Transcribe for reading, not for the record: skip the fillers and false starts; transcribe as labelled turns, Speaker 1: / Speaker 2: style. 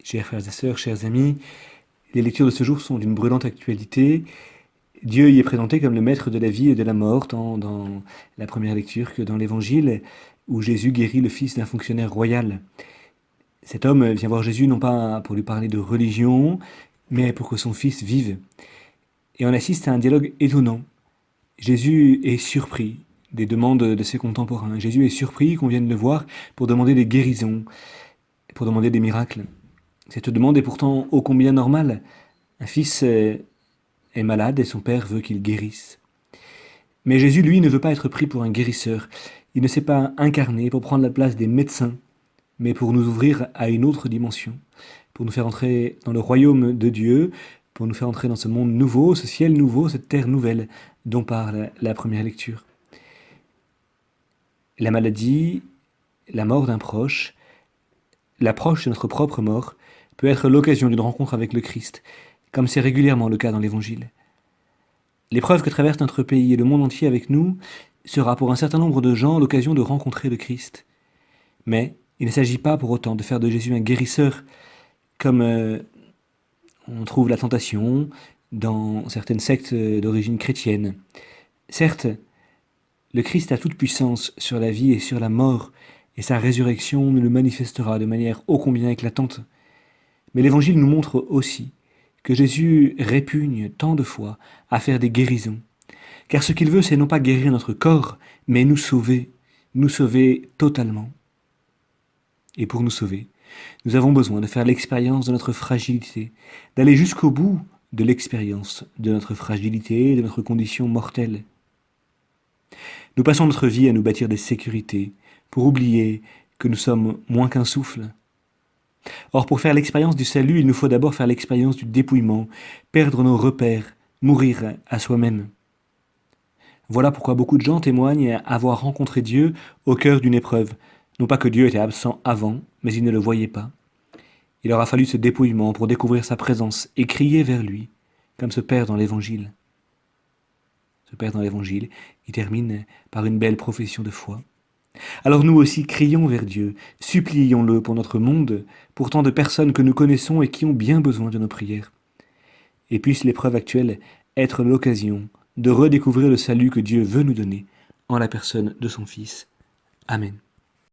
Speaker 1: Chers frères et sœurs, chers amis, les lectures de ce jour sont d'une brûlante actualité. Dieu y est présenté comme le maître de la vie et de la mort, tant dans la première lecture que dans l'Évangile, où Jésus guérit le fils d'un fonctionnaire royal. Cet homme vient voir Jésus non pas pour lui parler de religion, mais pour que son fils vive. Et on assiste à un dialogue étonnant. Jésus est surpris des demandes de ses contemporains. Jésus est surpris qu'on vienne le voir pour demander des guérisons, pour demander des miracles. Cette demande est pourtant ô combien normale. Un fils est malade et son père veut qu'il guérisse. Mais Jésus, lui, ne veut pas être pris pour un guérisseur. Il ne s'est pas incarné pour prendre la place des médecins, mais pour nous ouvrir à une autre dimension, pour nous faire entrer dans le royaume de Dieu, pour nous faire entrer dans ce monde nouveau, ce ciel nouveau, cette terre nouvelle dont parle la première lecture. La maladie, la mort d'un proche, l'approche de notre propre mort peut être l'occasion d'une rencontre avec le Christ, comme c'est régulièrement le cas dans l'Évangile. L'épreuve que traverse notre pays et le monde entier avec nous sera pour un certain nombre de gens l'occasion de rencontrer le Christ. Mais il ne s'agit pas pour autant de faire de Jésus un guérisseur, comme on trouve la tentation dans certaines sectes d'origine chrétienne. Certes, le Christ a toute puissance sur la vie et sur la mort, et sa résurrection nous le manifestera de manière ô combien éclatante. Mais l'Évangile nous montre aussi que Jésus répugne tant de fois à faire des guérisons. Car ce qu'il veut, c'est non pas guérir notre corps, mais nous sauver totalement. Et pour nous sauver, nous avons besoin de faire l'expérience de notre fragilité, d'aller jusqu'au bout de l'expérience de notre fragilité, de notre condition mortelle. Nous passons notre vie à nous bâtir des sécurités, pour oublier que nous sommes moins qu'un souffle. Or, pour faire l'expérience du salut, il nous faut d'abord faire l'expérience du dépouillement, perdre nos repères, mourir à soi-même. Voilà pourquoi beaucoup de gens témoignent avoir rencontré Dieu au cœur d'une épreuve. Non pas que Dieu était absent avant, mais ils ne le voyaient pas. Il leur a fallu ce dépouillement pour découvrir sa présence et crier vers lui, comme ce Père dans l'Évangile. Ce Père dans l'Évangile, il termine par une belle profession de foi. Alors nous aussi crions vers Dieu, supplions-le pour notre monde, pour tant de personnes que nous connaissons et qui ont bien besoin de nos prières. Et puisse l'épreuve actuelle être l'occasion de redécouvrir le salut que Dieu veut nous donner en la personne de son Fils. Amen.